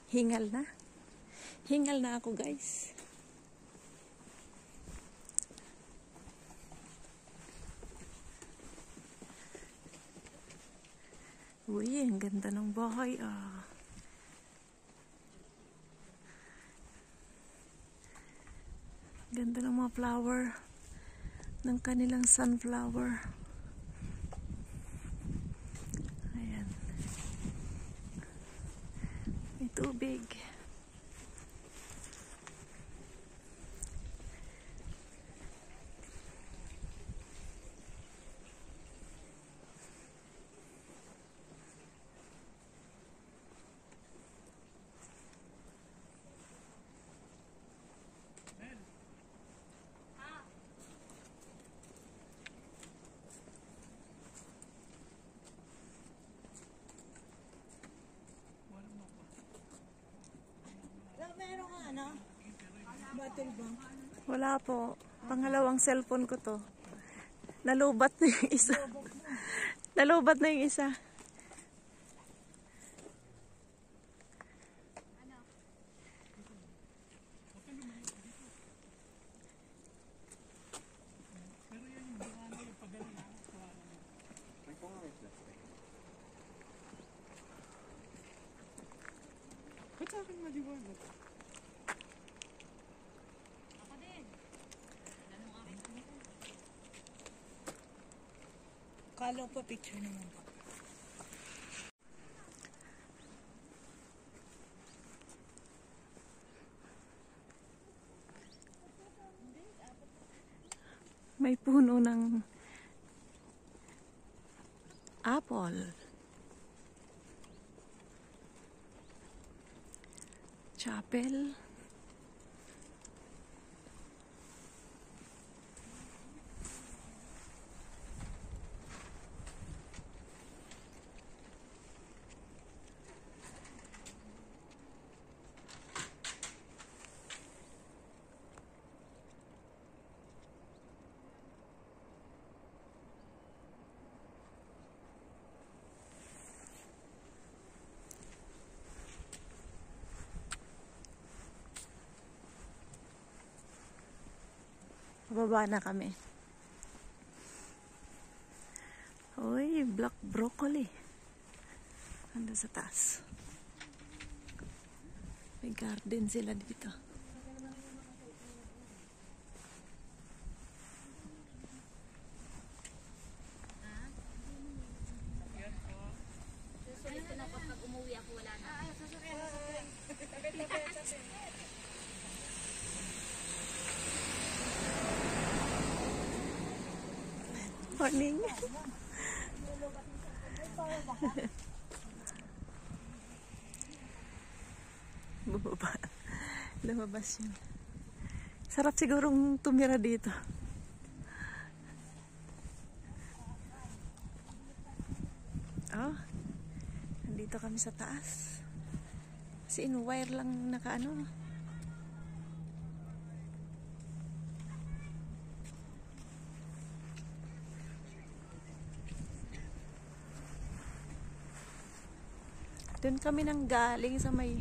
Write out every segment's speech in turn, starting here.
Hingal na. Hingal na ako, guys. Uy, ang ganda ng bahay, ah. Ganda ng mga flower. Ng kanilang sunflower. Ayan. May tubig. Meron nga ano? Battle ba? Wala po. Pangalawang cellphone ko to. Nalubat na yung isa. Nalubat na yung isa. Ba't sa akin maliwanag? Ako din. Ganun akin. Kala pa picture naman po. May puno ng apple. Chapel. Bababa na kami. Uy, black broccoli. Ando sa taas. May garden sila dito. Susulit ko na pag umuwi ako wala na. Sasakyan. Morning. Bubaba. Lumabas yun. Sarap sigurong tumira dito. Oh. Nandito kami sa taas. Kasi in-wire lang nakaano. Doon kami nang galing sa may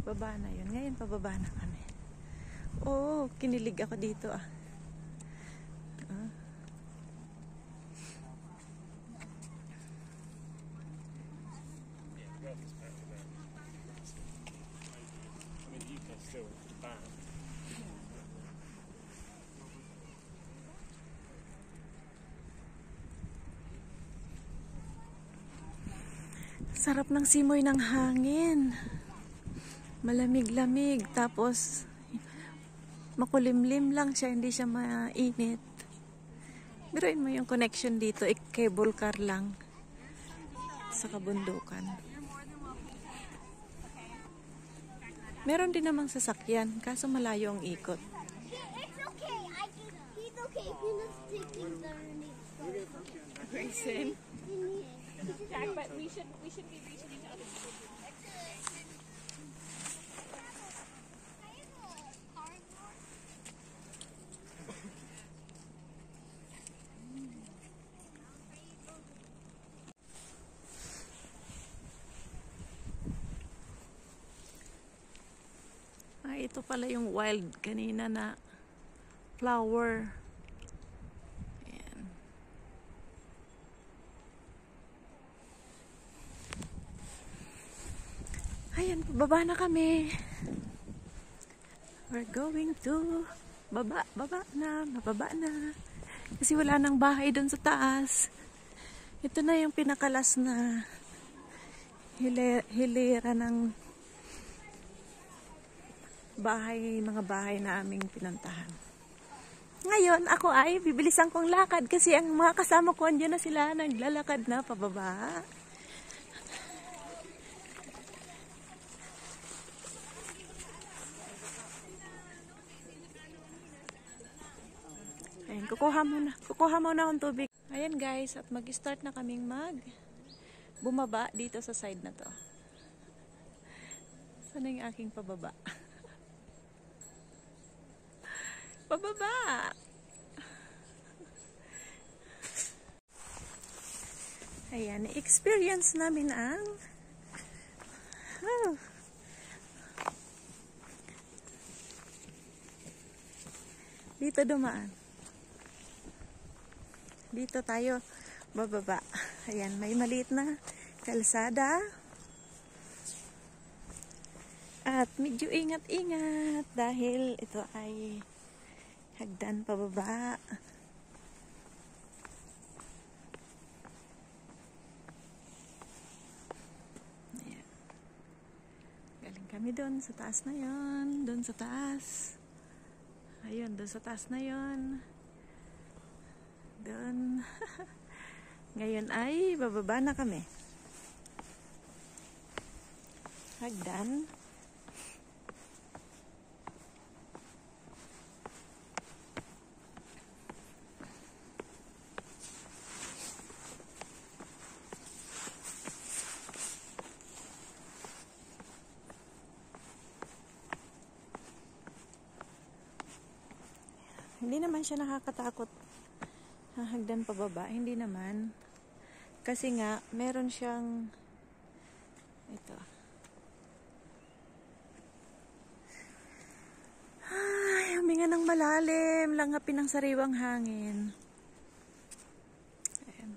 baba na yun. Ngayon pababa na kami. Oh, kinilig ako dito ah. Sarap ng simoy ng hangin. Malamig-lamig. Tapos, makulimlim lang siya. Hindi siya mainit. Biruin mo yung connection dito. Cable car lang. Sa kabundukan. Meron din namang sasakyan. Kaso malayo ang ikot. It's okay. He's okay. He's not taking the next. Grayson? Jack, but we should be reaching each other. Ito pala yung wild kanina na flower. Ayan. Ayan, baba na kami. We're going to baba na. Kasi wala nang bahay doon sa taas. Ito na yung pinakalas na hilera ng bahay, mga bahay na aming pinuntahan. Ngayon, ako ay bibilisan kong lakad kasi ang mga kasama ko andyan na sila, naglalakad na pababa. Ayan, kukuha muna akong tubig. Ayan guys, at mag-start na kaming bumaba dito sa side na to. Sana yung aking pababa? Pababa! Ayan, experience namin ang dito dumaan. Dito tayo bababa. Ayan, may maliit na kalsada. At medyo ingat-ingat dahil ito ay hagdan pababa. Ayan. Galing kami doon sa taas na yon. Doon sa taas. Ayun, doon sa taas na yon. Doon. Ngayon ay bababa na kami. Hagdan. Hindi naman siya nakakatakot. Hagdan pababa, hindi naman. Kasi nga, meron siyang ito. Ay, huminga ng malalim, langapin ng sariwang hangin. Ayan.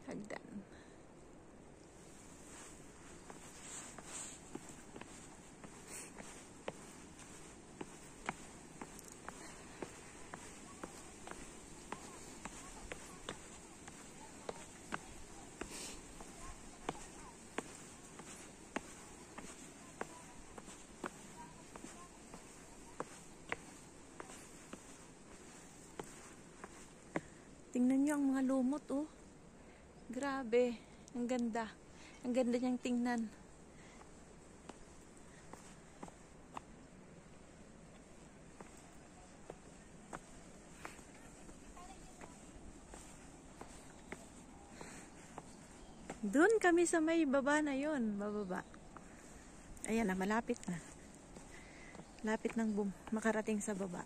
Hagdan. Tingnan nyo ang mga lumot, oh. Grabe. Ang ganda. Ang ganda niyang tingnan. Doon kami sa may baba na yon, bababa. Ayan na, malapit na. Lapit ng makarating sa baba.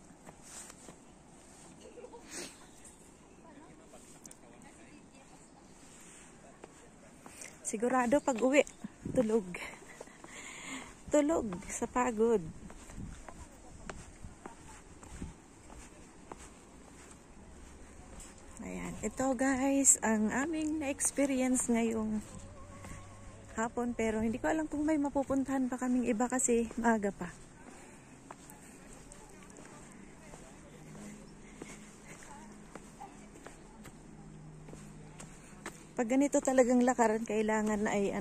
Sigurado pag uwi, tulog. Tulog sa pagod. Ayan. Ito guys, ang aming na-experience ngayong hapon. Pero hindi ko alam kung may mapupuntahan pa kaming iba kasi maaga pa. Pag ganito talagang lakaran, kailangan ay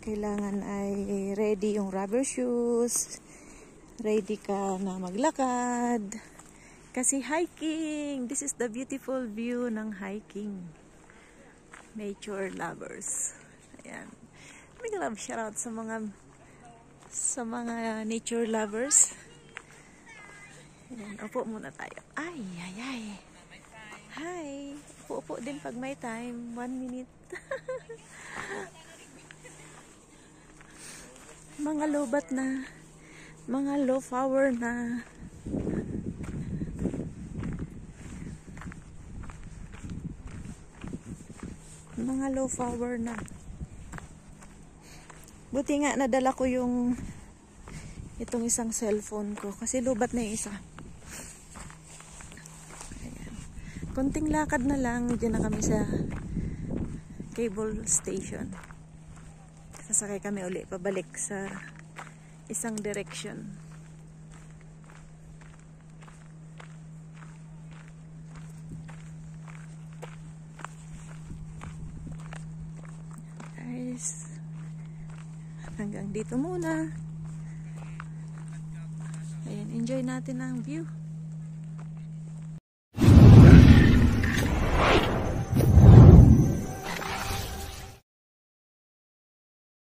kailangan ay ready yung rubber shoes, ready ka na maglakad. Kasi hiking, this is the beautiful view ng hiking. Nature lovers. Ayan. Big love shoutout sa mga nature lovers. Ayan, upo muna tayo. Ay, ay, ay. Hi. Upo din pag may time. 1 minute. Mga lobat na. Mga low flower na. Mga low flower na. Buti nga nadala ko yung itong isang cellphone ko kasi lubat na yung isa. Ayan. Konting lakad na lang, diyan na kami sa cable station. Sasakay kami uli pabalik sa isang direction. Guys, hanggang dito muna. Ayan, enjoy natin ang view.